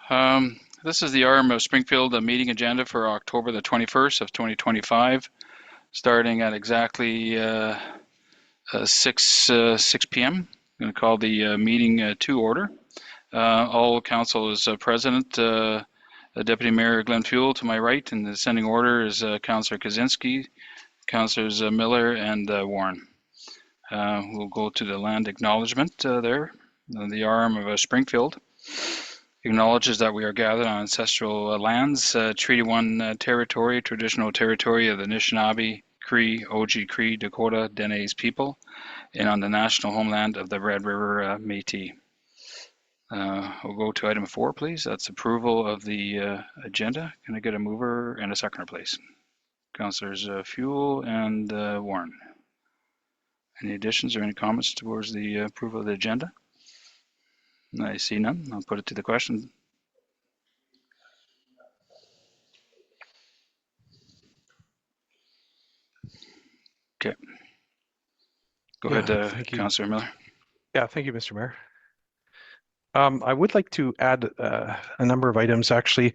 This is the RM of Springfield meeting agenda for October the 21st of 2025, starting at exactly 6 p.m. I'm going to call the meeting to order. All council is present. Deputy Mayor Glenn Fuel to my right, and the ascending order is Councillor Kaczynski, Councillors Miller and Warren. We'll go to the land acknowledgement there. The RM of Springfield acknowledges that we are gathered on ancestral lands, Treaty 1 territory, traditional territory of the Anishinaabe, Cree, Oji-Cree, Dakota, Dene people, and on the national homeland of the Red River Métis. We'll go to item 4, please. That's approval of the agenda. Can I get a mover and a seconder, please? Councillors Fuel and Warren. Any additions or any comments towards the approval of the agenda? I see none. I'll put it to the question. Okay. Go ahead, Councillor Miller. Yeah, thank you, Mr. Mayor. I would like to add a number of items actually.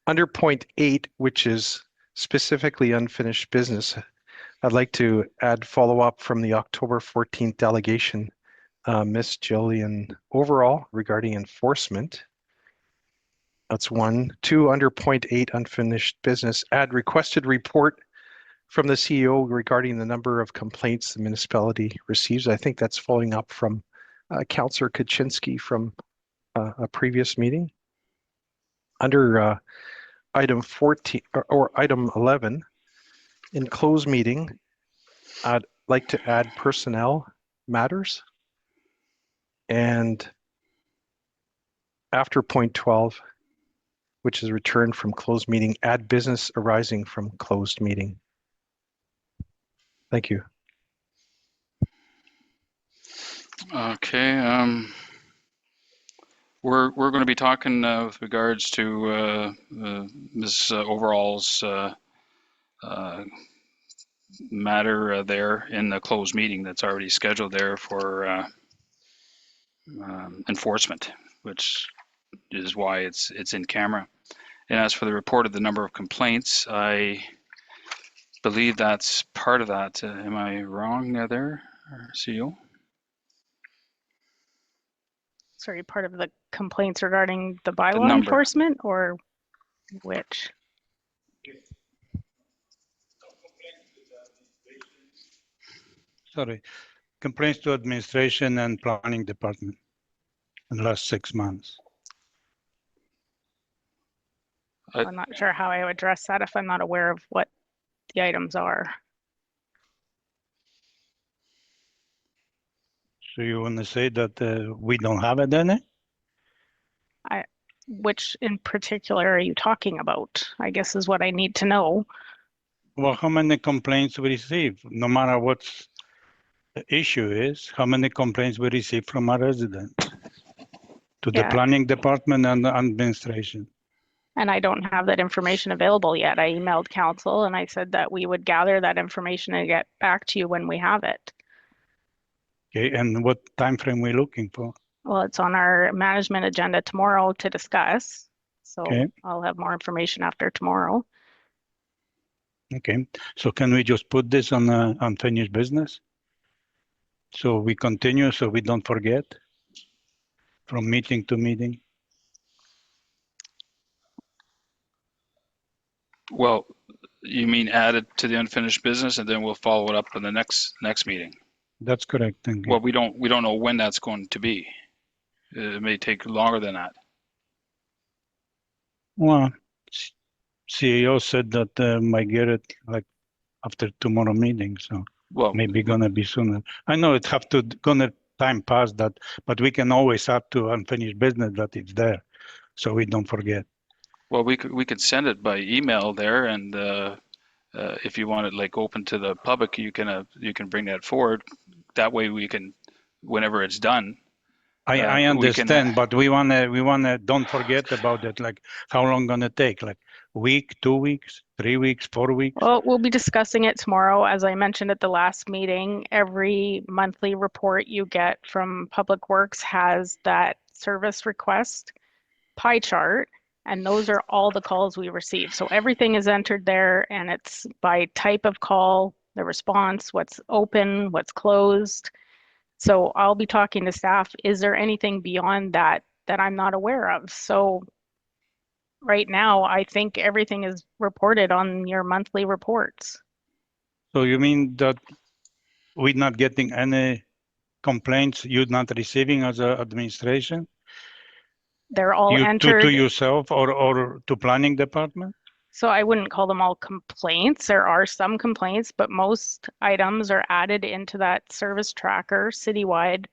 Under point 8, which is specifically unfinished business, I'd like to add follow-up from the October 14th delegation, Miss Gillian Overall, regarding enforcement. That's 1. 2, under point 8, unfinished business, add requested report from the CEO regarding the number of complaints the municipality receives. I think that's following up from Councillor Kaczynski from a previous meeting. Under item 14 or item 11, in closed meeting, I'd like to add personnel matters. And after point 12, which is returned from closed meeting, add business arising from closed meeting. Thank you. Okay. We're going to be talking with regards to Ms. Overall's matter there in the closed meeting that's already scheduled there for enforcement, which is why it's in camera. And as for the report of the number of complaints, I believe that's part of that. Am I wrong there, CEO? Sorry, part of the complaints regarding the bylaw enforcement, or which? Sorry, complaints to administration and planning department in the last 6 months. I'm not sure how I would address that if I'm not aware of what the items are. So you want to say that we don't have it in it? Which in particular are you talking about? I guess is what I need to know. Well, how many complaints we receive, no matter what the issue is, how many complaints we receive from our residents to the planning department and the administration. And I don't have that information available yet. I emailed council and I said that we would gather that information and get back to you when we have it. Okay, and what time frame are we looking for? Well, it's on our management agenda tomorrow to discuss. So I'll have more information after tomorrow. Okay, so can we just put this on unfinished business? So we continue, so we don't forget from meeting to meeting? Well, you mean add it to the unfinished business and then we'll follow it up in the next meeting? That's correct. Thank you. Well, we don't know when that's going to be. It may take longer than that. Well, CEO said that might get it like after tomorrow meeting, so maybe gonna be sooner. I know it have to gonna time pass that, but we can always add to unfinished business that it's there, so we don't forget. Well, we could send it by email there, and if you want it like open to the public, you can bring that forward. That way we can, whenever it's done. I understand, but we wanna don't forget about it. Like how long gonna take? Like a week, 2 weeks, 3 weeks, 4 weeks? Well, we'll be discussing it tomorrow. As I mentioned at the last meeting, every monthly report you get from Public Works has that service request pie chart. And those are all the calls we receive. So everything is entered there and it's by type of call, the response, what's open, what's closed. So I'll be talking to staff. Is there anything beyond that that I'm not aware of? So right now, I think everything is reported on your monthly reports. So you mean that we're not getting any complaints you're not receiving as an administration? They're all You entered. to yourself or to planning department? So I wouldn't call them all complaints. There are some complaints, but most items are added into that service tracker citywide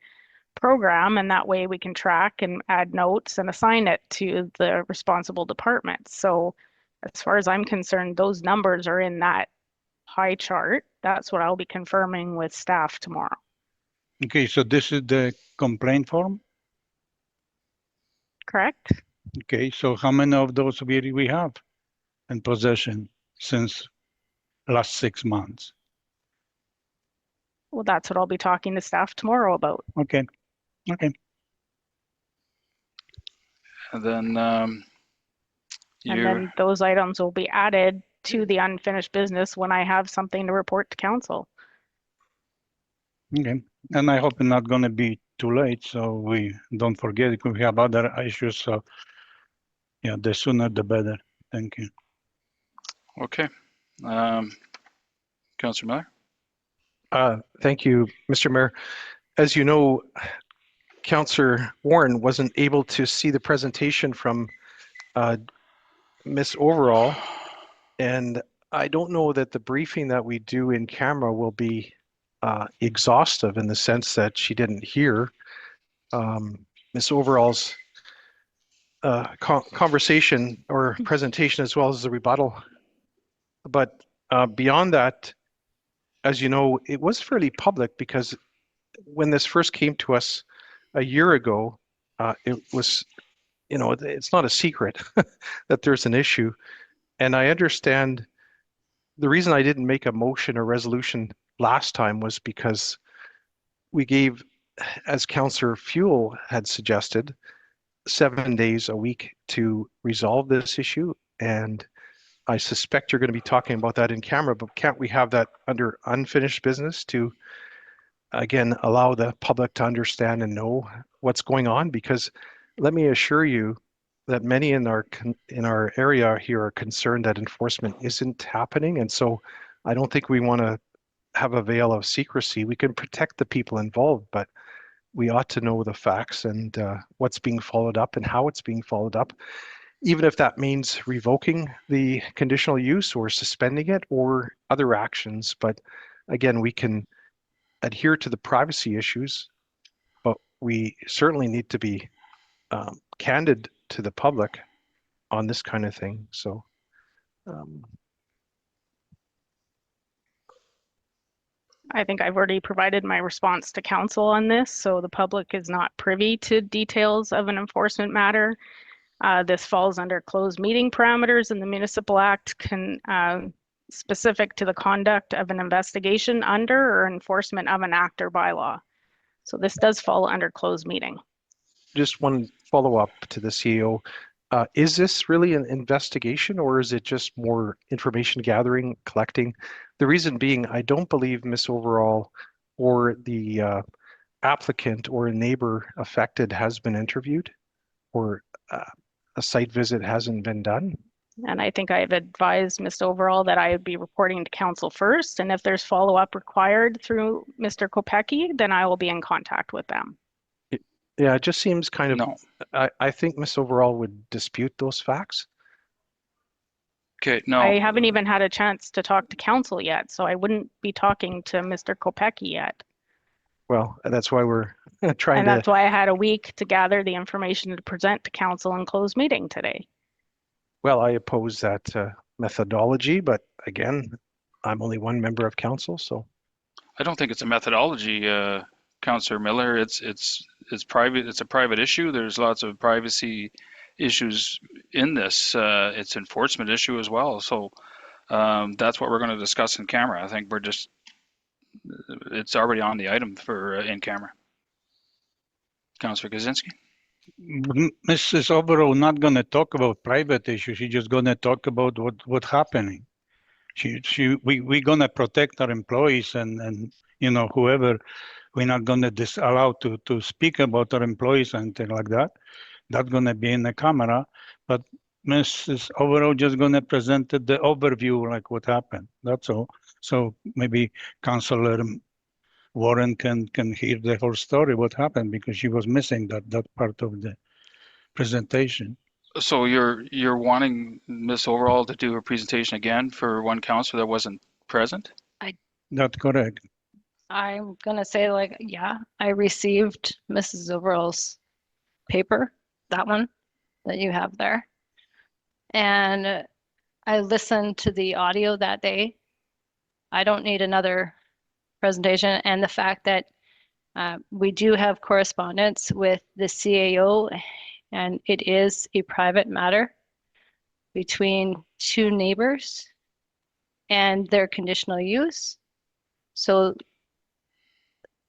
program, and that way we can track and add notes and assign it to the responsible departments. So as far as I'm concerned, those numbers are in that pie chart. That's what I'll be confirming with staff tomorrow. Okay, so this is the complaint form? Correct? Okay, so how many of those we have in possession since last 6 months? Well, that's what I'll be talking to staff tomorrow about. Okay, okay. And then And then those items will be added to the unfinished business when I have something to report to council. Okay, and I hope it's not going to be too late, so we don't forget if we have other issues. So yeah, the sooner the better. Thank you. Okay. Councillor Miller? Thank you, Mr. Mayor. As you know, Councillor Warren wasn't able to see the presentation from Ms. Overall, and I don't know that the briefing that we do in camera will be exhaustive in the sense that she didn't hear Ms. Overall's conversation or presentation as well as the rebuttal. But beyond that, as you know, it was fairly public because when this first came to us a year ago, it was, you know, it's not a secret that there's an issue. And I understand the reason I didn't make a motion or resolution last time was because we gave, as Councillor Fuel had suggested, 7 days a week to resolve this issue. And I suspect you're going to be talking about that in camera, but can't we have that under unfinished business to, again, allow the public to understand and know what's going on? Because let me assure you that many in our area here are concerned that enforcement isn't happening. And so I don't think we want to have a veil of secrecy. We can protect the people involved, but we ought to know the facts and what's being followed up and how it's being followed up, even if that means revoking the conditional use or suspending it or other actions. But again, we can adhere to the privacy issues, but we certainly need to be candid to the public on this kind of thing. So I think I've already provided my response to council on this, so the public is not privy to details of an enforcement matter. This falls under closed meeting parameters in the Municipal Act specific to the conduct of an investigation under or enforcement of an act or bylaw. So this does fall under closed meeting. Just one follow-up to the CEO. Is this really an investigation or is it just more information gathering, collecting? The reason being, I don't believe Ms. Overall or the applicant or a neighbor affected has been interviewed or a site visit hasn't been done. And I think I've advised Ms. Overall that I would be reporting to council first. And if there's follow-up required through Mr. Kopecky, then I will be in contact with them. Yeah, it just seems kind of, No. I think Ms. Overall would dispute those facts. Okay, no. I haven't even had a chance to talk to council yet, so I wouldn't be talking to Mr. Kopecky yet. Well, that's why we're trying and that's why I had a week to gather the information to present to council in closed meeting today. Well, I oppose that methodology, but again, I'm only one member of council, so. I don't think it's a methodology, Councillor Miller. It's private. It's a private issue. There's lots of privacy issues in this. It's enforcement issue as well. So that's what we're going to discuss in camera. I think it's already on the item for in camera. Councillor Kaczynski. Mrs. Overall not going to talk about private issues. She's just going to talk about what happening. We going to protect our employees and you know, whoever, we're not going to disallow to speak about our employees and things like that. That's going to be in the camera, but Mrs. Overall just going to present the overview, like what happened. That's all. So maybe Councillor Warren can hear the whole story, what happened, because she was missing that part of the presentation. So you're wanting Ms. Overall to do her presentation again for one councillor that wasn't present? That's correct. I'm gonna say, like, yeah, I received Mrs. Overall's paper, that one that you have there. And I listened to the audio that day. I don't need another presentation. And the fact that we do have correspondence with the CAO, and it is a private matter between two neighbors and their conditional use. So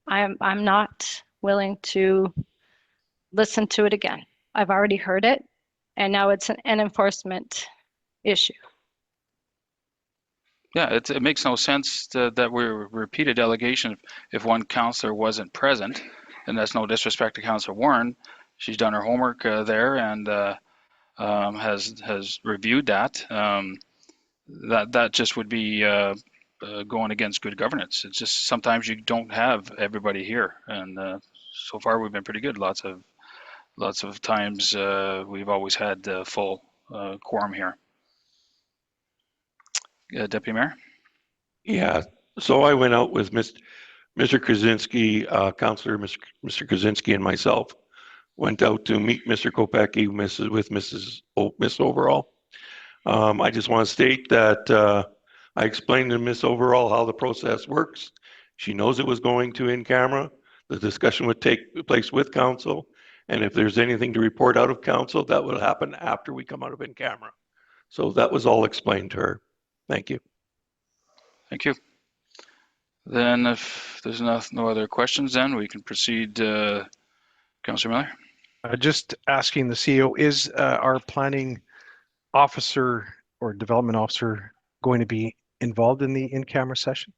I'm not willing to listen to it again. I've already heard it, and now it's an enforcement issue. Yeah, it makes no sense that we repeat a delegation if one councillor wasn't present, and that's no disrespect to Councillor Warren. She's done her homework there and has reviewed that. That just would be going against good governance. It's just sometimes you don't have everybody here, and so far we've been pretty good. Lots of times we've always had full quorum here. Deputy Mayor? Yeah, so I went out with Mr. Krasinski, Councillor Mr. Krasinski and myself, went out to meet Mr. Kopecky with Miss Overall. I just want to state that I explained to Miss Overall how the process works. She knows it was going to in camera. The discussion would take place with council, and if there's anything to report out of council, that will happen after we come out of in camera. So that was all explained to her. Thank you. Thank you. Then if there's no other questions, then we can proceed. Councillor Miller? Just asking the CEO, is our planning officer or development officer going to be involved in the in-camera session?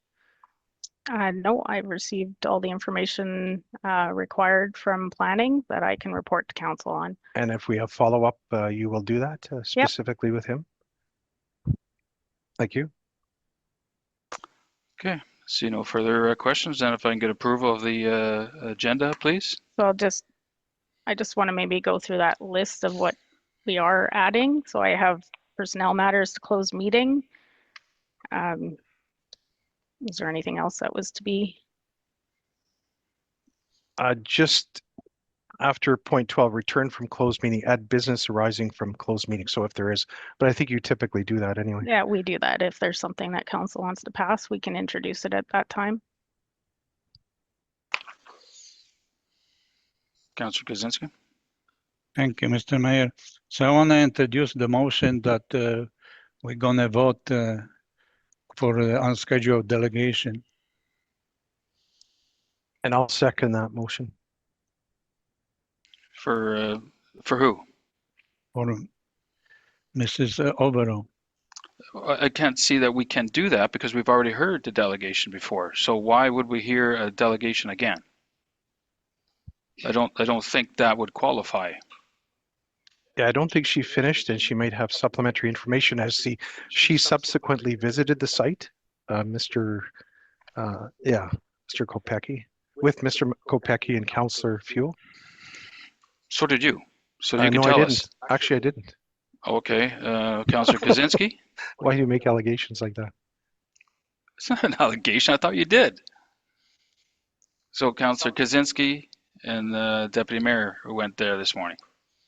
No, I've received all the information required from planning that I can report to council on. And if we have follow-up, you will do that specifically with him? Thank you. Okay, see no further questions. Then if I can get approval of the agenda, please. So I just want to maybe go through that list of what we are adding. So I have personnel matters to close meeting. Is there anything else that was to be? Just after point 12, return from closed meeting, add business arising from closed meeting. So if there is, but I think you typically do that anyway. Yeah, we do that. If there's something that council wants to pass, we can introduce it at that time. Councillor Kaczynski? Thank you, Mr. Mayor. So I want to introduce the motion that we're going to vote for the unscheduled delegation. And I'll second that motion. For who? For Mrs. Overall. I can't see that we can do that because we've already heard the delegation before. So why would we hear a delegation again? I don't think that would qualify. Yeah, I don't think she finished, and she might have supplementary information as she subsequently visited the site, Mr. Kopecky, with Mr. Kopecky and Councillor Fuel. So did you. So you can no, tell I didn't. us. Actually, I didn't. Okay, Councillor Kaczynski? Why do you make allegations like that? It's not an allegation. I thought you did. So Councillor Kaczynski and the Deputy Mayor who went there this morning.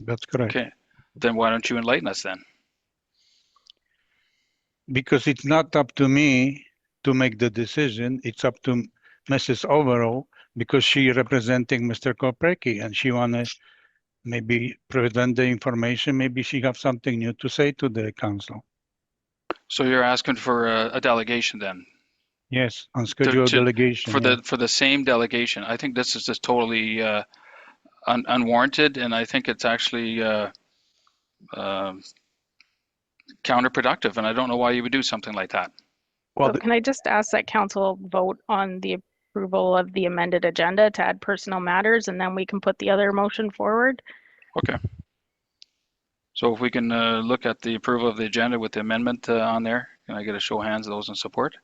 That's correct. Okay, then why don't you enlighten us then? Because it's not up to me to make the decision. It's up to Mrs. Overall because she representing Mr. Kopecky and she wanna maybe present the information. Maybe she have something new to say to the council. So you're asking for a delegation then? Yes, unscheduled delegation. For the same delegation. I think this is just totally unwarranted, and I think it's actually counterproductive, and I don't know why you would do something like that. Well, So can I just ask that council vote on the approval of the amended agenda to add personal matters, and then we can put the other motion forward? Okay. So if we can look at the approval of the agenda with the amendment on there, can I get a show of hands of those in support?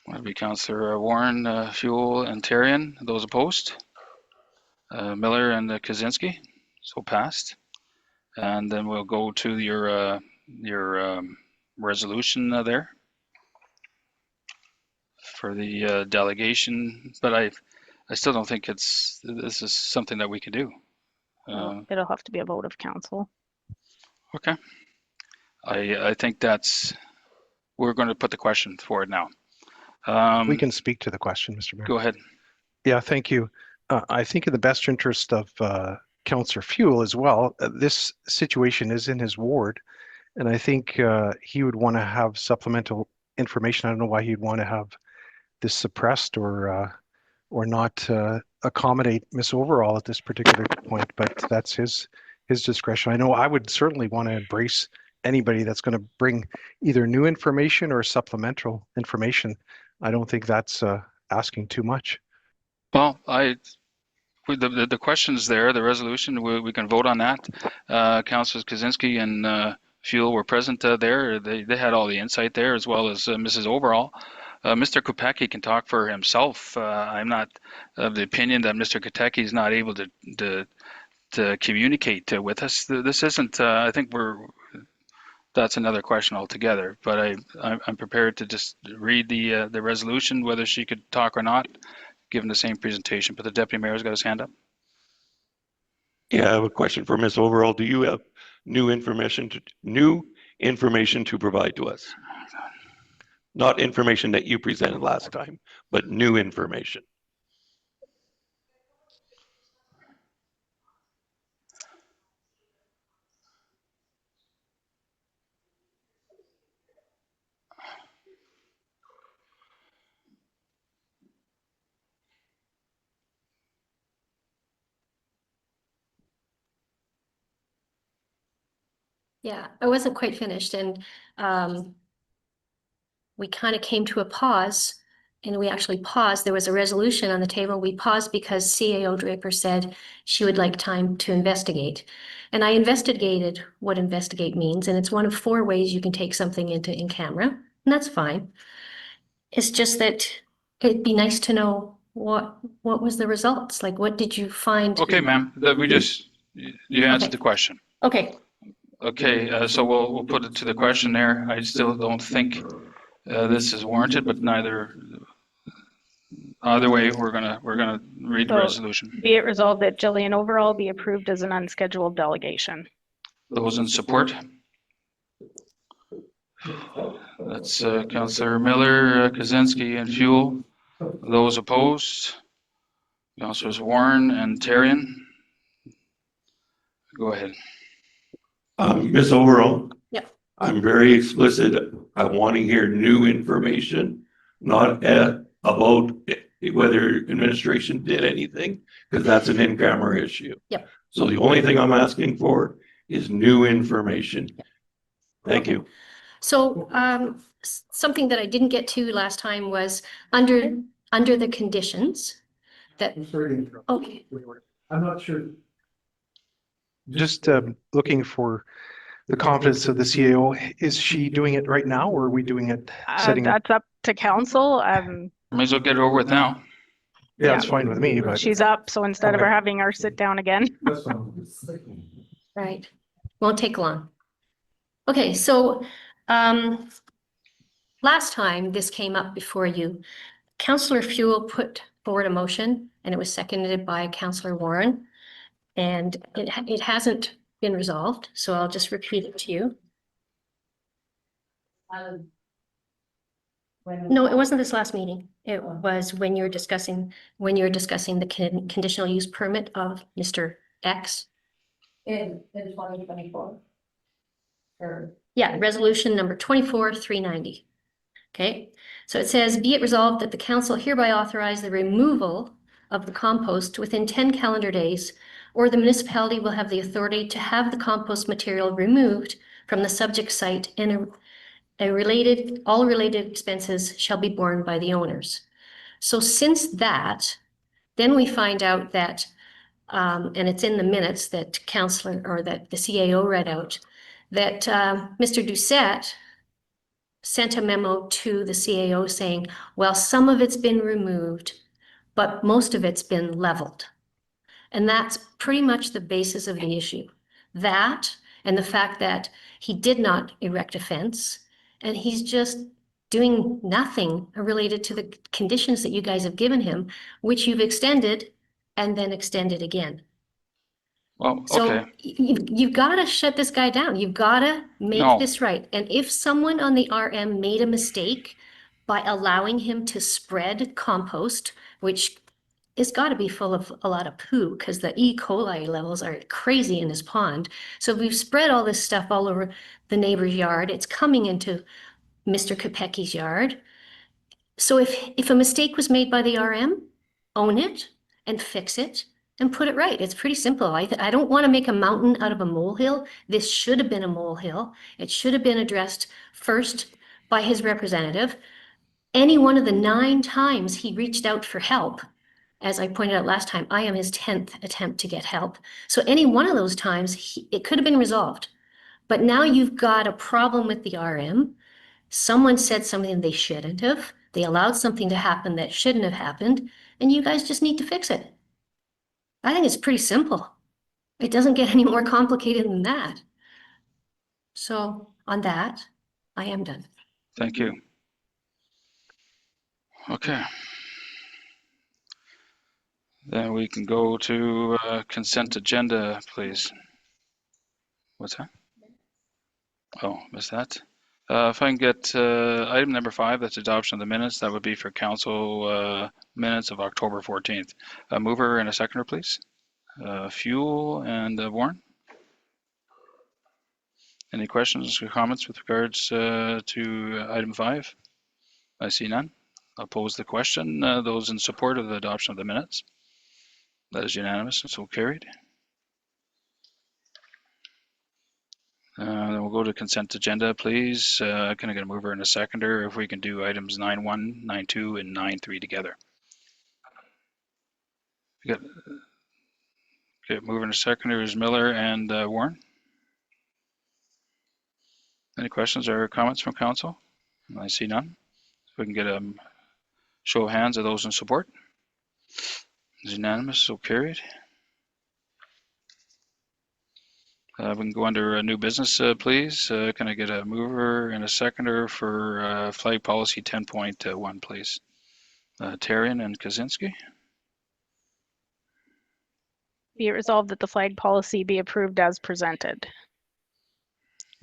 That'd be Councillor Warren, Fuel, and Therien. Those opposed? Miller and Kaczynski. So passed. And then we'll go to your resolution there for the delegation. But I still don't think this is something that we can do. It'll have to be a vote of council. Okay. I think we're going to put the question forward now. we can speak to the question, Mr. Mayor. Go ahead. Yeah, thank you. I think in the best interest of Councillor Fuel as well, this situation is in his ward, and I think he would want to have supplemental information. I don't know why he'd want to have this suppressed or not accommodate Miss Overall at this particular point, but that's his discretion. I know I would certainly want to embrace anybody that's going to bring either new information or supplemental information. I don't think that's asking too much. Well, the question's there, the resolution, we can vote on that. Councillors Kaczynski and Fuel were present there. They had all the insight there, as well as Mrs. Overall. Mr. Kopecky can talk for himself. I'm not of the opinion that Mr. Kopecky is not able to communicate with us. This isn't, I think that's another question altogether, but I'm prepared to just read the resolution, whether she could talk or not, given the same presentation. But the Deputy Mayor's got his hand up. Yeah, I have a question for Ms. Overall. Do you have new information to provide to us? Not information that you presented last time, but new information. Yeah, I wasn't quite finished, and we kind of came to a pause, and we actually paused. There was a resolution on the table. We paused because CAO Draper said she would like time to investigate. And I investigated what investigate means, and it's one of 4 ways you can take something into in camera, and that's fine. It's just that it'd be nice to know what was the results? Like, what did you find? Okay, ma'am, you answered the question. Okay. Okay, so we'll put it to the question there. I still don't think this is warranted, but either way, we're gonna read the resolution. Be it resolved that Gillian Overall be approved as an unscheduled delegation. Those in support? That's Councillor Miller, Kaczynski, and Fuel. Those opposed? Councillors Warren and Therien. Go ahead. Ms. Overall. Yeah. I'm very explicit. I want to hear new information, not about whether administration did anything, because that's an in-camera issue. Yep. So the only thing I'm asking for is new information. Yep. Thank you. So something that I didn't get to last time was under the conditions that. I'm sorry to interrupt. Okay. I'm not sure. Just looking for the confidence of the CAO. Is she doing it right now, or are we doing it setting That's up to council. May as well get it over with now. Yeah, it's fine with me, but She's up, so instead of her having her sit down again. Right. Won't take long. Okay, so last time this came up before you, Councillor Fuel put forward a motion, and it was seconded by Councillor Warren. And it hasn't been resolved, so I'll just repeat it to you. No, it wasn't this last meeting. It was when you were discussing the conditional use permit of Mr. X. In 2024. Yeah, resolution number 24-390. Okay, so it says, be it resolved that the council hereby authorize the removal of the compost within 10 calendar days, or the municipality will have the authority to have the compost material removed from the subject site, and all related expenses shall be borne by the owners. So since that, then we find out that, and it's in the minutes that councillor or that the CAO read out, that Mr. Doucette sent a memo to the CAO saying, well, some of it's been removed, but most of it's been leveled. And that's pretty much the basis of the issue. That and the fact that he did not erect a fence and he's just doing nothing related to the conditions that you guys have given him, which you've extended and then extended again. Well, So okay. you've got to shut this guy down. You've got to make this right. And if someone on the RM made a mistake by allowing him to spread compost, which has got to be full of a lot of poo because the E. coli levels are crazy in his pond. So we've spread all this stuff all over the neighbor's yard. It's coming into Mr. Kopecki's yard. So if a mistake was made by the RM, own it and fix it and put it right. It's pretty simple. I don't want to make a mountain out of a molehill. This should have been a molehill. It should have been addressed first by his representative. Any one of the 9 times he reached out for help, as I pointed out last time, I am his 10th attempt to get help. So any one of those times, it could have been resolved. But now you've got a problem with the RM. Someone said something they shouldn't have. They allowed something to happen that shouldn't have happened, and you guys just need to fix it. I think it's pretty simple. It doesn't get any more complicated than that. So on that, I am done. Thank you. Okay. Then we can go to consent agenda, please. What's that? Oh, missed that. If I can get item number 5, that's adoption of the minutes. That would be for council minutes of October 14th. A mover and a seconder, please. Fuel and Warren. Any questions or comments with regards to item 5? I see none. I'll pose the question. Those in support of the adoption of the minutes? That is unanimous and so carried. Then we'll go to consent agenda, please. Can I get a mover and a seconder if we can do items 9.1, 9.2, and 9.3 together? Okay, mover and a seconder is Miller and Warren. Any questions or comments from council? I see none. If we can get a show of hands of those in support. It's unanimous, so carried. We can go under new business, please. Can I get a mover and a seconder for flag policy 10.1, please? Tarian and Kaczynski. Be it resolved that the flag policy be approved as presented.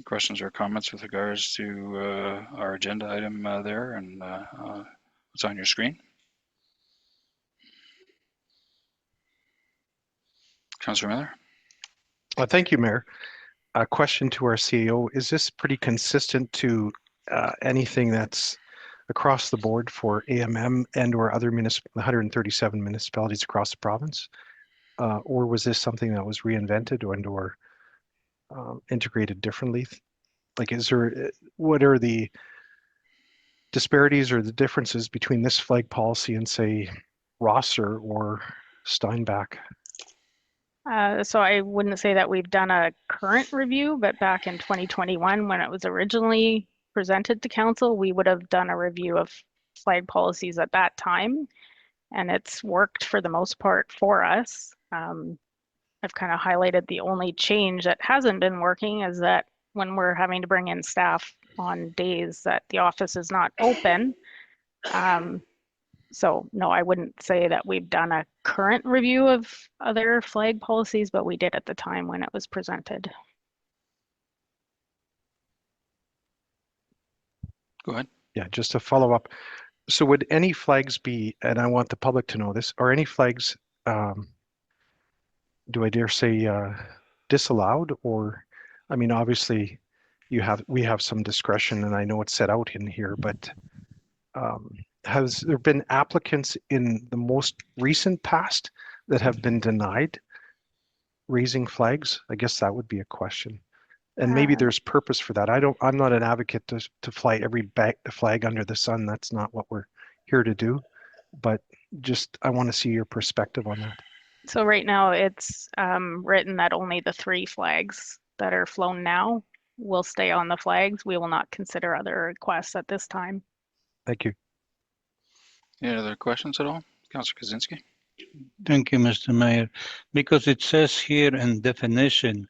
Questions or comments with regards to our agenda item there and what's on your screen? Councillor Miller. Thank you, Mayor. A question to our CEO. Is this pretty consistent to anything that's across the board for AMM and or other 137 municipalities across the province? Or was this something that was reinvented and or integrated differently? Like, what are the disparities or the differences between this flag policy and, say, Rosser or Steinbach? So I wouldn't say that we've done a current review, but back in 2021, when it was originally presented to council, we would have done a review of flag policies at that time, and it's worked for the most part for us. I've kind of highlighted the only change that hasn't been working is that when we're having to bring in staff on days that the office is not open. So no, I wouldn't say that we've done a current review of other flag policies, but we did at the time when it was presented. Go ahead. Yeah, just to follow up. So would any flags be, and I want the public to know this, are any flags, do I dare say, disallowed? Or, I mean, obviously we have some discretion and I know it's set out in here, but has there been applicants in the most recent past that have been denied raising flags? I guess that would be a question. And maybe there's purpose for that. I'm not an advocate to fly every flag under the sun. That's not what we're here to do. But just, I want to see your perspective on that. So right now it's written that only the 3 flags that are flown now will stay on the flags. We will not consider other requests at this time. Thank you. Any other questions at all? Councillor Kaczynski? Thank you, Mr. Mayor. Because it says here in definition,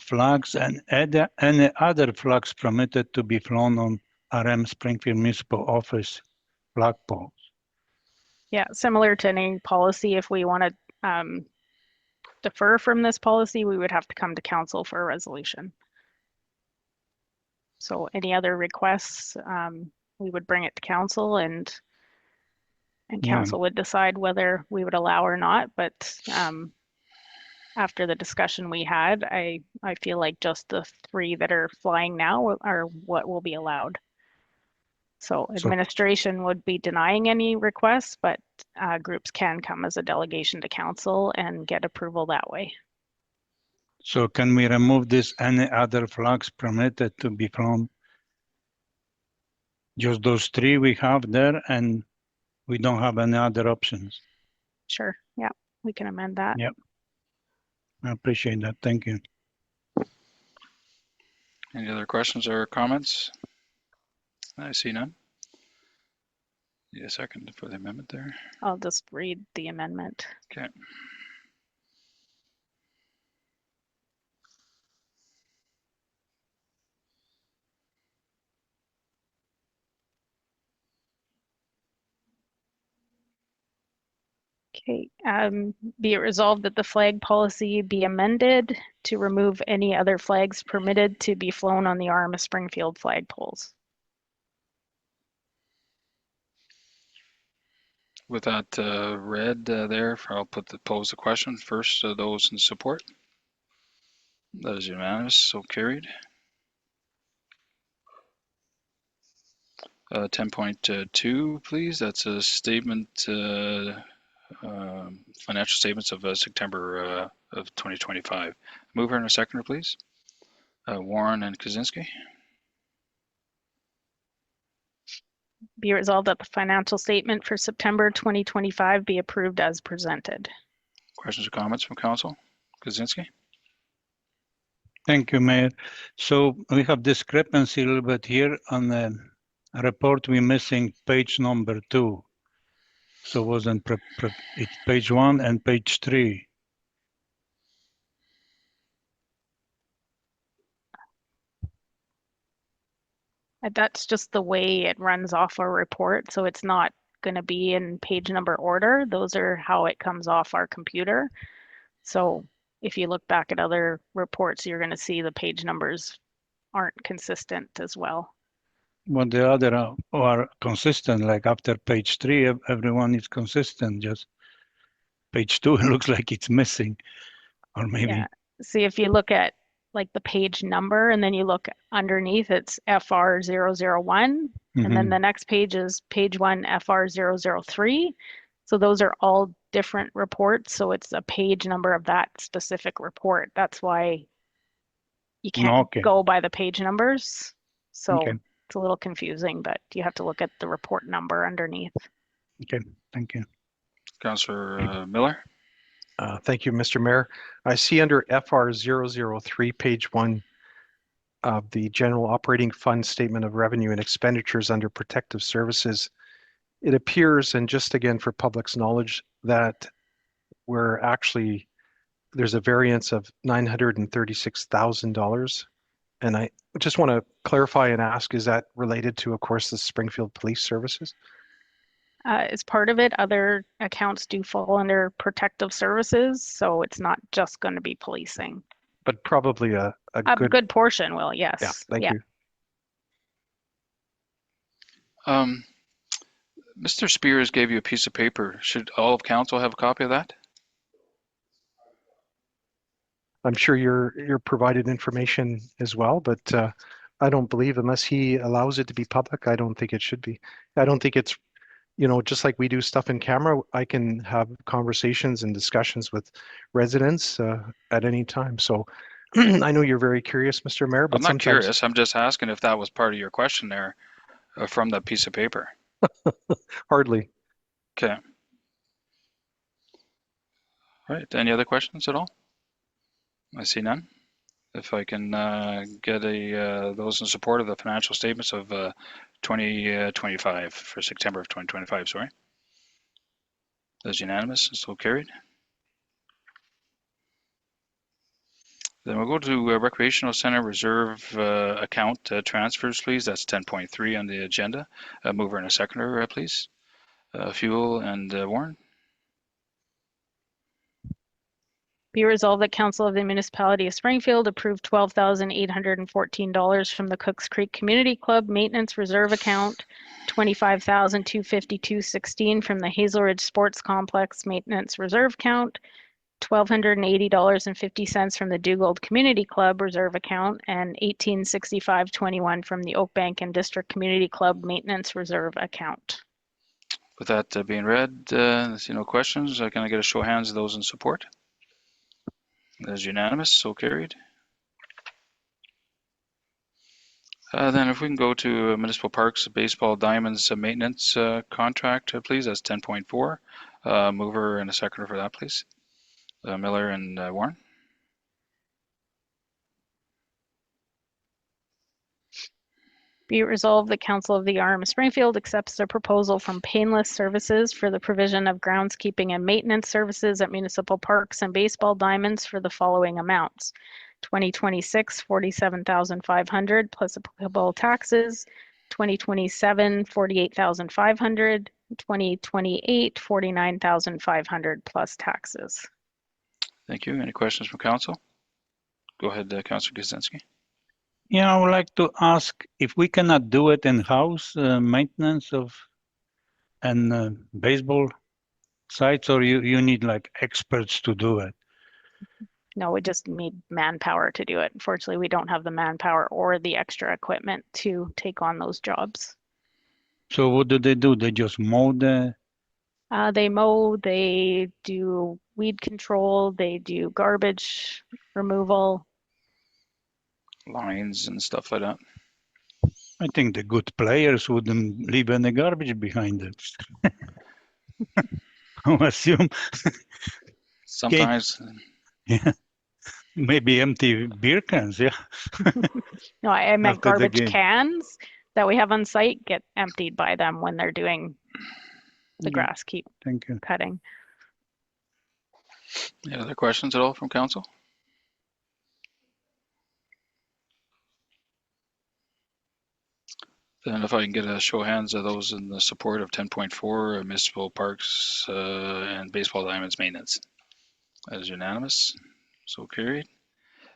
flags and any other flags permitted to be flown on RM Springfield Municipal Office flagpoles. Yeah, similar to any policy, if we want to defer from this policy, we would have to come to council for a resolution. So any other requests, we would bring it to council and council would decide whether we would allow or not. But after the discussion we had, I feel like just the 3 that are flying now are what will be allowed. So administration would be denying any requests, but groups can come as a delegation to council and get approval that way. So can we remove this any other flags permitted to be flown? Just those 3 we have there and we don't have any other options? Sure, yeah, we can amend that. Yep. I appreciate that, thank you. Any other questions or comments? I see none. Need a second for the amendment there. I'll just read the amendment. Okay. Okay, be it resolved that the flag policy be amended to remove any other flags permitted to be flown on the RM of Springfield flagpoles. With that read there, I'll pose the question first. Those in support? That is unanimous, so carried. 10.2, please. That's a statement, financial statements of September of 2025. Mover and a seconder, please. Warren and Kaczynski. Be resolved that the financial statement for September 2025 be approved as presented. Questions or comments from council? Kaczynski. Thank you, Mayor. So we have discrepancy a little bit here on the report. We're missing page number 2. So wasn't it's page 1 and page 3. That's just the way it runs off our report. So it's not going to be in page number order. Those are how it comes off our computer. So if you look back at other reports, you're going to see the page numbers aren't consistent as well. Well, the other are consistent, like after page 3, everyone is consistent. Just page 2, it looks like it's missing, or maybe. Yeah. See, if you look at like the page number and then you look underneath, it's FR001. And then the next page is page 1 FR003. So those are all different reports. So it's a page number of that specific report. That's why you can't go by the page numbers. So it's a little confusing, but you have to look at the report number underneath. Okay, thank you. Councillor Miller. Thank you, Mr. Mayor. I see under FR003, page 1 of the General Operating Fund Statement of Revenue and Expenditures under Protective Services, it appears, and just again for public's knowledge, that there's a variance of $936,000. And I just want to clarify and ask, is that related to, of course, the Springfield Police Services? As part of it, other accounts do fall under protective services, so it's not just going to be policing. But probably a good portion will, yes. Yeah, thank you. Mr. Spears gave you a piece of paper. Should all of council have a copy of that? I'm sure you're provided information as well, but I don't believe unless he allows it to be public, I don't think it should be. I don't think it's, just like we do stuff in camera, I can have conversations and discussions with residents at any time. So I know you're very curious, Mr. Mayor, but I'm not sometimes curious. I'm just asking if that was part of your question there from that piece of paper. hardly. Okay. All right. Any other questions at all? I see none. If I can get those in support of the financial statements of 2025 for September of 2025, sorry. That's unanimous, so carried. Then we'll go to Recreational Center Reserve account transfers, please. That's 10.3 on the agenda. Mover and a seconder, please. Fuel and Warren. Be resolved that Council of the Municipality of Springfield approved $12,814 from the Cooks Creek Community Club Maintenance Reserve Account, $25,252.16 from the Hazel Ridge Sports Complex Maintenance Reserve Account, $1,280.50 from the Dugald Community Club Reserve Account, and $1,865.21 from the Oak Bank and District Community Club Maintenance Reserve Account. With that being read, I see no questions. Can I get a show of hands of those in support? That is unanimous, so carried. Then if we can go to Municipal Parks Baseball Diamonds Maintenance contract, please. That's 10.4. Mover and a seconder for that, please. Miller and Warren. Be it resolved, the Council of the RM of Springfield accepts a proposal from Painless Services for the provision of groundskeeping and maintenance services at municipal parks and baseball diamonds for the following amounts. 2026, $47,500 plus applicable taxes. 2027, $48,500. 2028, $49,500 plus taxes. Thank you. Any questions from council? Go ahead, Councillor Kaczynski. Yeah, I would like to ask if we cannot do it in-house, maintenance of baseball sites, or you need like experts to do it? No, we just need manpower to do it. Unfortunately, we don't have the manpower or the extra equipment to take on those jobs. So what do? They just mow the? They mow, they do weed control, they do garbage removal. Lines and stuff like that. I think the good players wouldn't leave any garbage behind them. I assume. Sometimes. Yeah. Maybe empty beer cans, yeah. No, I meant After the garbage game. cans that we have on site get emptied by them when they're doing the grass keep Thank you. cutting. Any other questions at all from council? Then if I can get a show of hands of those in the support of 10.4 municipal parks and baseball diamonds maintenance. That is unanimous, so carried.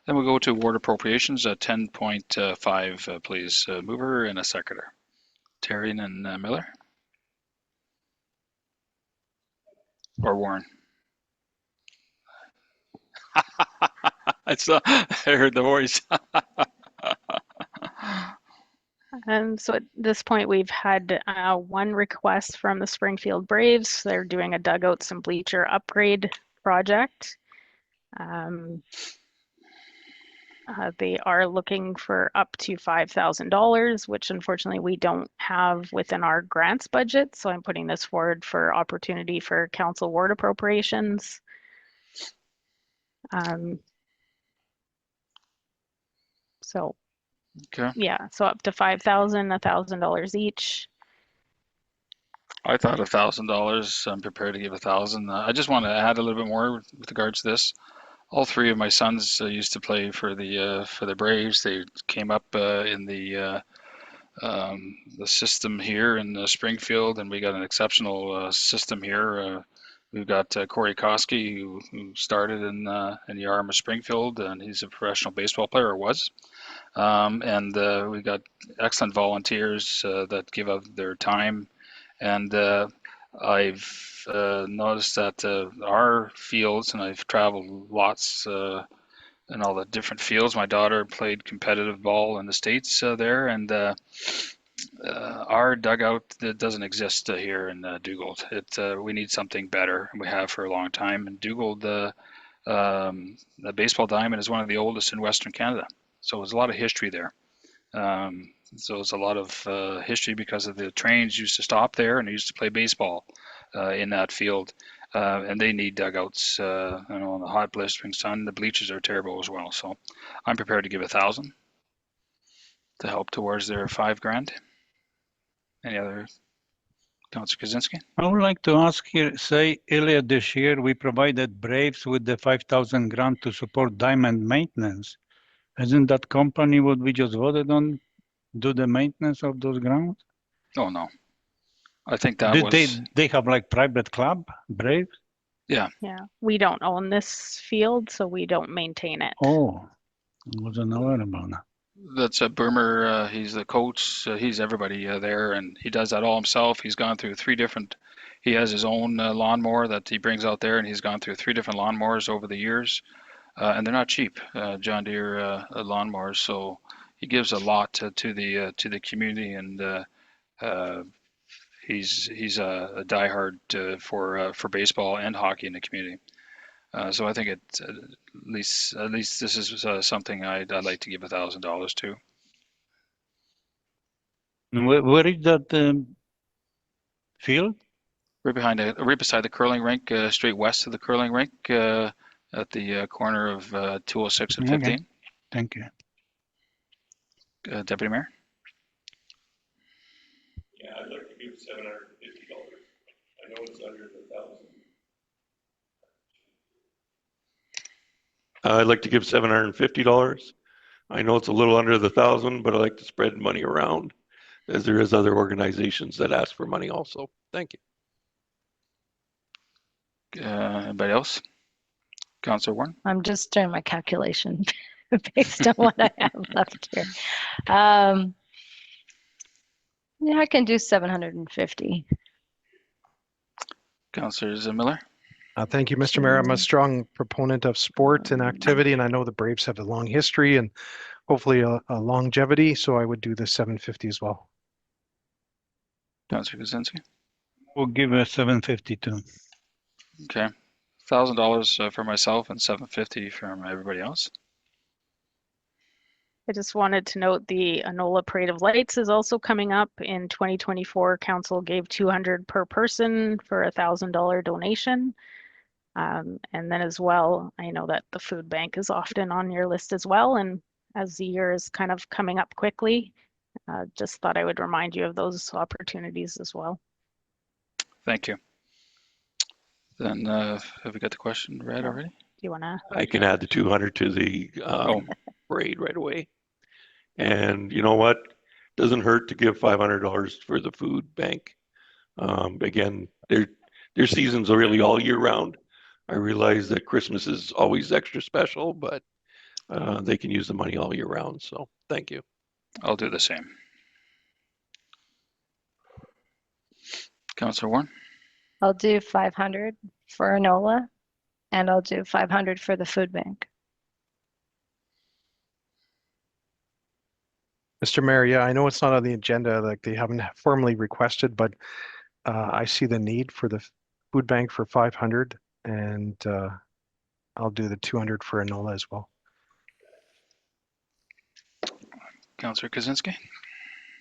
Then we'll go to ward appropriations at 10.5, please. Mover and a seconder. Terry and Miller. Or Warren. I heard the voice. And so at this point, we've had one request from the Springfield Braves. They're doing a dugouts and bleacher upgrade project. They are looking for up to $5,000, which unfortunately we don't have within our grants budget. So I'm putting this forward for opportunity for council ward appropriations. So Okay. yeah, so up to $5,000, $1,000 each. I thought $1,000. I'm prepared to give $1,000. I just want to add a little bit more with regards to this. All three of my sons used to play for the Braves. They came up in the system here in Springfield, and we got an exceptional system here. We've got Corey Koski, who started in the RM of Springfield, and he's a professional baseball player, or was. And we got excellent volunteers that give up their time. And I've noticed that our fields, and I've traveled lots in all the different fields. My daughter played competitive ball in the States there, and our dugout that doesn't exist here in Dugald. We need something better, and we have for a long time. And Dugald, the baseball diamond is one of the oldest in Western Canada, so there's a lot of history there. So it's a lot of history because of the trains used to stop there and they used to play baseball in that field. And they need dugouts. In the hot blistering sun, the bleachers are terrible as well. So I'm prepared to give $1,000 to help towards their $5,000. Any other, Councillor Kaczynski? I would like to ask here, say earlier this year, we provided Braves with the 5,000 grant to support diamond maintenance. Isn't that company what we just voted on do the maintenance of those grounds? Oh, no. I think that was... They have like private club, Braves? Yeah. Yeah, we don't own this field, so we don't maintain it. Oh, I wasn't aware about that. That's a Boomer. He's the coach. He's everybody there, and he does that all himself. He's gone through he has his own lawnmower that he brings out there, and he's gone through 3 different lawnmowers over the years, and they're not cheap, John Deere lawnmowers. So he gives a lot to the community, and he's a diehard for baseball and hockey in the community. So I think at least this is something I'd like to give $1,000 to. Where is that field? Right beside the curling rink, straight west of the curling rink, at the corner of 206 and 15. Okay. Thank you. Deputy Mayor. Yeah, I'd like to give $750. I know it's under the 1,000. I'd like to give $750. I know it's a little under the 1,000, but I like to spread money around, as there is other organizations that ask for money also. Thank you. Anybody else? Councillor Warren? I'm just doing my calculation based on what I have left here. Yeah, I can do 750. Councillor Miller? Thank you, Mr. Mayor. I'm a strong proponent of sport and activity, and I know the Braves have a long history and hopefully a longevity, so I would do the 750 as well. Councillor Kaczynski? We'll give a 750 too. Okay. $1,000 for myself and $750 from everybody else. I just wanted to note the Anola Parade of Lights is also coming up in 2024. Council gave $200 per person for a $1,000 donation. And then as well, I know that the food bank is often on your list as well. And as the year is kind of coming up quickly, just thought I would remind you of those opportunities as well. Thank you. Then have we got the question read already? Do you want to? I can add the 200 to the parade right away. And you know what? Doesn't hurt to give $500 for the food bank. Again, their season's really all year round. I realize that Christmas is always extra special, but they can use the money all year round. So thank you. I'll do the same. Councillor Warren? I'll do 500 for Anola, and I'll do 500 for the food bank. Mr. Mayor, yeah, I know it's not on the agenda, like they haven't formally requested, but I see the need for the food bank for 500, and I'll do the 200 for Anola as well. Councillor Kaczynski?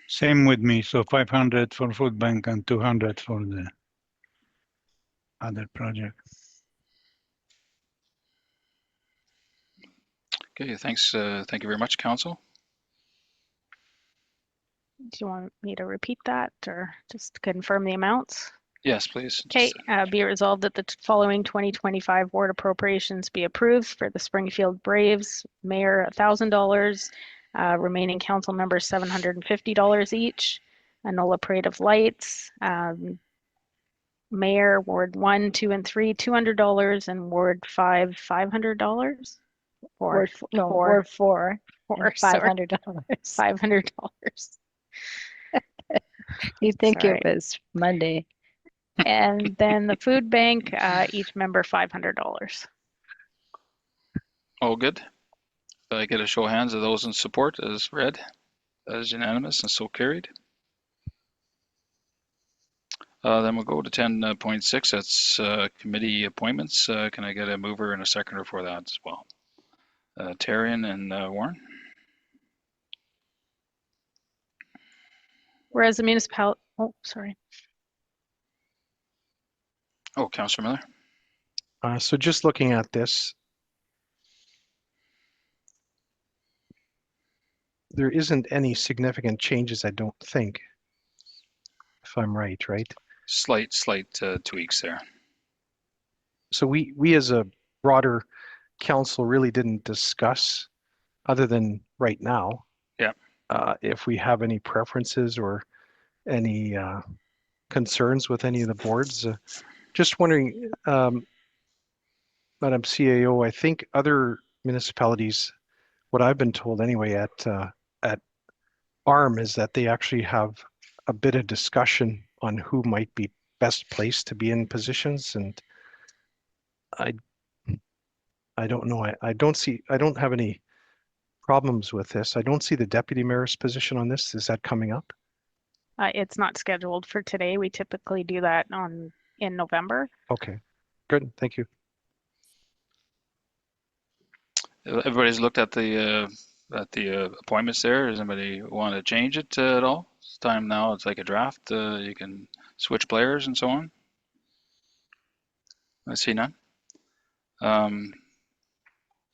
Same with me. So 500 for food bank and 200 for the other project. Okay, thanks. Thank you very much, Council. Do you want me to repeat that or just confirm the amounts? Yes, please. Okay, be it resolved that the following 2025 ward appropriations be approved for the Springfield Braves, Mayor $1,000, remaining council members $750 each, Anola Parade of Lights, Mayor Ward 1, 2, and 3 $200, and Ward 5 $500. Ward 4 $500. $500. You think Sorry. it was Monday. And then the food bank, each member $500. All good? I get a show of hands of those in support as read. That is unanimous and so carried. Then we'll go to 10.6. That's committee appointments. Can I get a mover and a seconder for that as well? Tarian and Warren. Whereas the municipal, oh, sorry. Oh, Councillor Miller. So just looking at this, there isn't any significant changes, I don't think, if I'm right? Slight tweaks there. So we as a broader council really didn't discuss, other than right now, yeah, if we have any preferences or any concerns with any of the boards. Just wondering, Madam CAO, I think other municipalities, what I've been told anyway at ARM is that they actually have a bit of discussion on who might be best placed to be in positions, and I don't know. I don't have any problems with this. I don't see the deputy mayor's position on this. Is that coming up? It's not scheduled for today. We typically do that in November. Okay, good. Thank you. Everybody's looked at the appointments there. Does anybody want to change it at all? It's time now. It's like a draft. You can switch players and so on. I see none.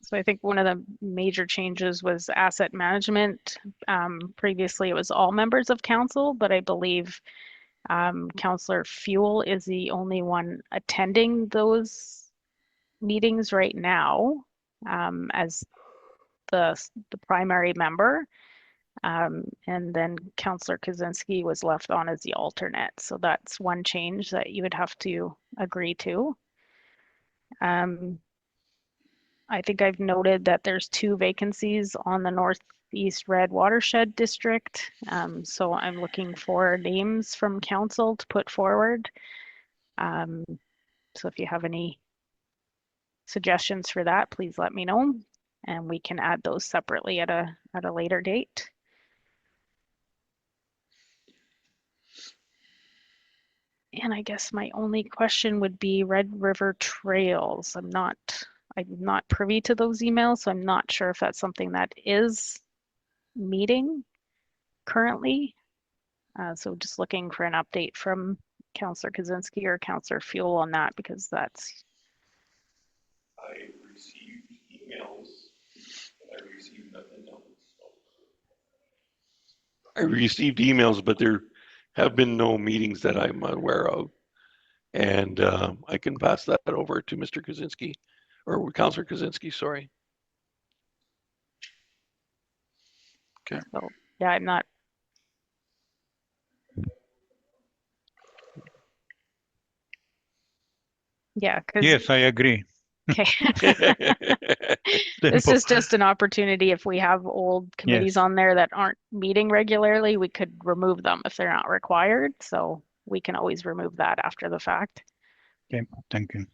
So I think one of the major changes was asset management. Previously, it was all members of council, but I believe Councillor Fuel is the only one attending those meetings right now as the primary member. And then Councillor Kaczynski was left on as the alternate. So that's one change that you would have to agree to. I think I've noted that there's 2 vacancies on the Northeast Red Watershed District. So I'm looking for names from council to put forward. So if you have any suggestions for that, please let me know, and we can add those separately at a later date. And I guess my only question would be Red River Trails. I'm not privy to those emails, so I'm not sure if that's something that is meeting currently. So just looking for an update from Councillor Kaczynski or Councillor Fuel on that, because that's. I received emails, but I received nothing else. I received emails, but there have been no meetings that I'm aware of. And I can pass that over to Mr. Kaczynski. Or Councillor Kaczynski, sorry. Okay. So, yeah, I'm not. Yeah. Yes, I agree. Okay. This is just an opportunity. If we have old committees on there that aren't meeting regularly, we could remove them if they're not required. So we can always remove that after the fact. Okay, thank you.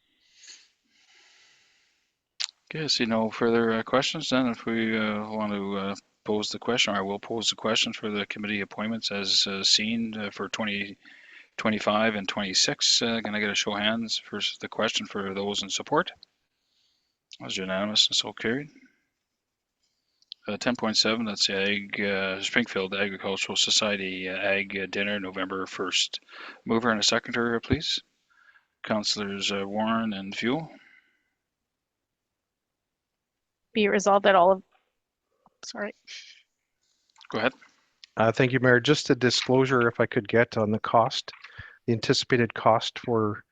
Okay, I see no further questions then. If we want to pose the question, or I will pose the question for the committee appointments as seen for 2025 and 26. Can I get a show of hands for the question for those in support? That was unanimous and so carried. 10.7, that's the Springfield Agricultural Society Ag Dinner, November 1st. Mover and a seconder, please. Councillors Warren and Fuel. Be it resolved that all of, sorry. Go ahead. Thank you, Mayor. Just a disclosure, if I could get on the cost, the anticipated cost for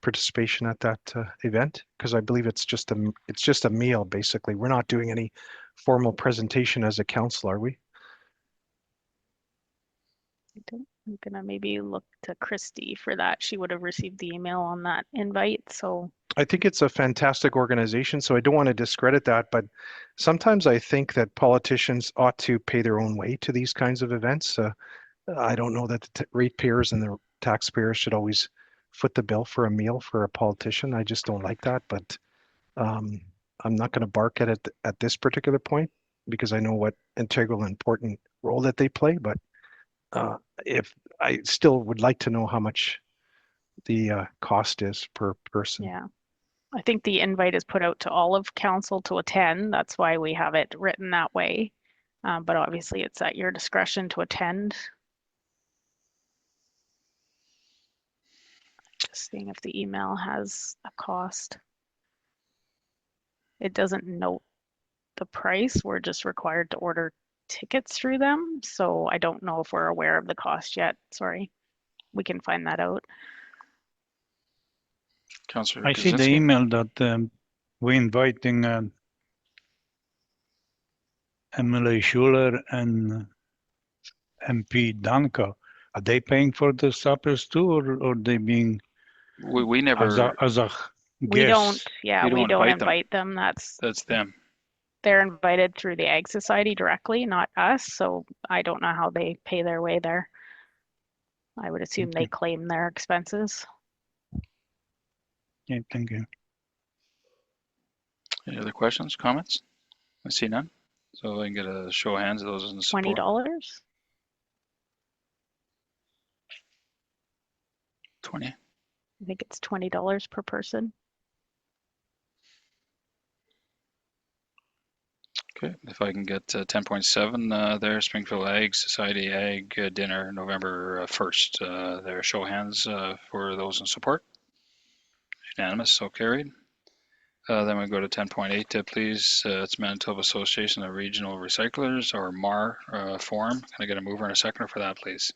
participation at that event, because I believe it's just a meal basically. We're not doing any formal presentation as a council, are we? I'm gonna maybe look to Christy for that. She would have received the email on that invite. So I think it's a fantastic organization, so I don't want to discredit that, but sometimes I think that politicians ought to pay their own way to these kinds of events. I don't know that the ratepayers and the taxpayers should always foot the bill for a meal for a politician. I just don't like that, but I'm not going to bark at it at this particular point because I know what integral and important role that they play. But if I still would like to know how much the cost is per person. Yeah. I think the invite is put out to all of council to attend. That's why we have it written that way. But obviously it's at your discretion to attend. Just seeing if the email has a cost. It doesn't note the price. We're just required to order tickets through them. So I don't know if we're aware of the cost yet. Sorry. We can find that out. Councillor I see the Kaczynski. email that we're inviting Emily Schuler and MP Danko. Are they paying for the suppers too, or they being We never. as a We don't, guest? yeah, We we don't don't invite them. invite them. That's them. They're invited through the Ag Society directly, not us. So I don't know how they pay their way there. I would assume they claim their expenses. Yeah, thank you. Any other questions, comments? I see none. So I can get a show of hands of those in support. $20. 20. I think it's $20 per person. Okay, if I can get 10.7 there, Springfield Ag Society Ag Dinner, November 1st. There, show of hands for those in support. Unanimous, so carried. Then we go to 10.8, please. It's Manitoba Association of Regional Recyclers, or MARR forum. Can I get a mover and a seconder for that, please?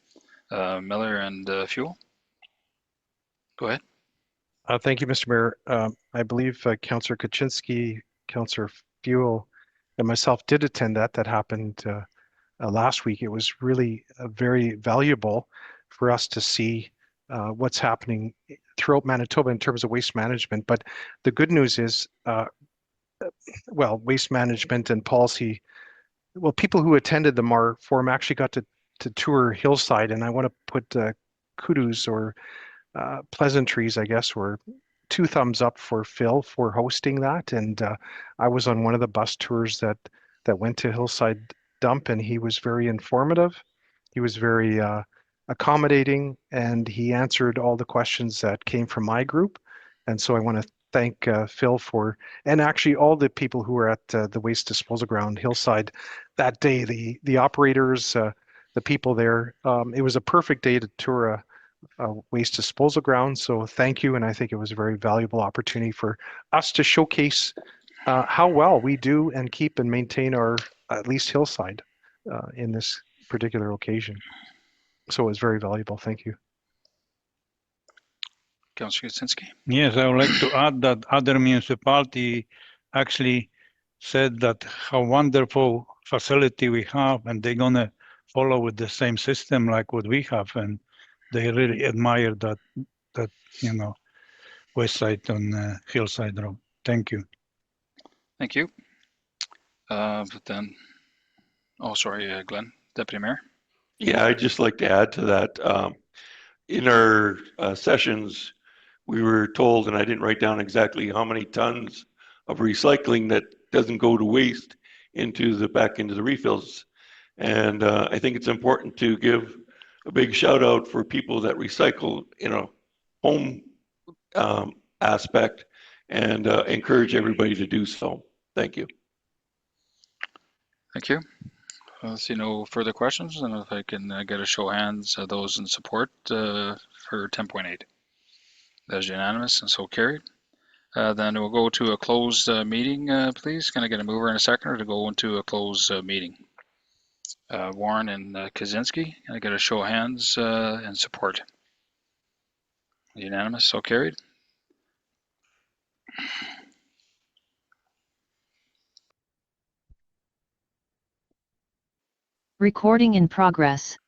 Miller and Fuel. Go ahead. Thank you, Mr. Mayor. I believe Councillor Kaczynski, Councillor Fuel, and myself did attend that. That happened last week. It was really very valuable for us to see what's happening throughout Manitoba in terms of waste management. But the good news is, well, waste management and policy, well, people who attended the MAR forum actually got to tour Hillside, and I want to put kudos or pleasantries, I guess, or 2 thumbs up for Phil for hosting that. And I was on one of the bus tours that went to Hillside Dump, and he was very informative. He was very accommodating, and he answered all the questions that came from my group. And so I want to thank Phil for, and actually all the people who were at the waste disposal ground Hillside that day, the operators, the people there. It was a perfect day to tour a waste disposal ground. So thank you. And I think it was a very valuable opportunity for us to showcase how well we do and keep and maintain our, at least Hillside in this particular occasion. So it was very valuable. Thank you. Councillor Kaczynski. Yes, I would like to add that other municipality actually said that how wonderful facility we have, and they're gonna follow with the same system like what we have, and they really admire that west side on Hillside Road. Thank you. Thank you. But then, oh, sorry, Glenn, Deputy Mayor. Yeah, I'd just like to add to that. In our sessions, we were told, and I didn't write down exactly how many tons of recycling that doesn't go to waste back into the refills. And I think it's important to give a big shout out for people that recycle in a home aspect, and encourage everybody to do so. Thank you. Thank you. I see no further questions, and if I can get a show of hands, those in support for 10.8. That is unanimous and so carried. Then we'll go to a closed meeting, please. Can I get a mover and a seconder to go into a closed meeting? Warren and Kaczynski. Can I get a show of hands and support? Unanimous, so carried. Recording in progress.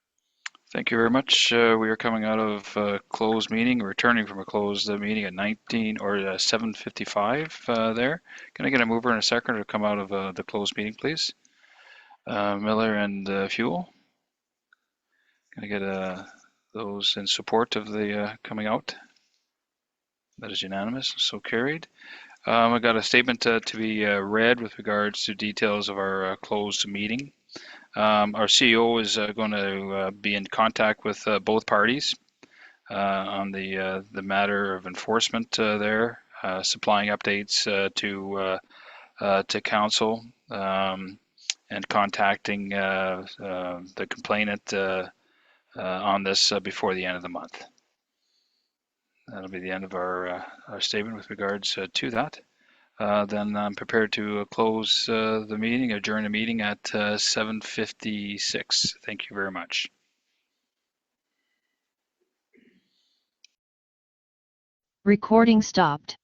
Thank you very much. We are coming out of a closed meeting, returning from a closed meeting at 7:55 there. Can I get a mover and a seconder to come out of the closed meeting, please? Miller and Fuel. Can I get those in support of the coming out? That is unanimous, so carried. I got a statement to be read with regards to details of our closed meeting. Our CEO is going to be in contact with both parties on the matter of enforcement there, supplying updates to council and contacting the complainant on this before the end of the month. That'll be the end of our statement with regards to that. Then I'm prepared to close the meeting, adjourn the meeting at 7:56. Thank you very much. Recording stopped.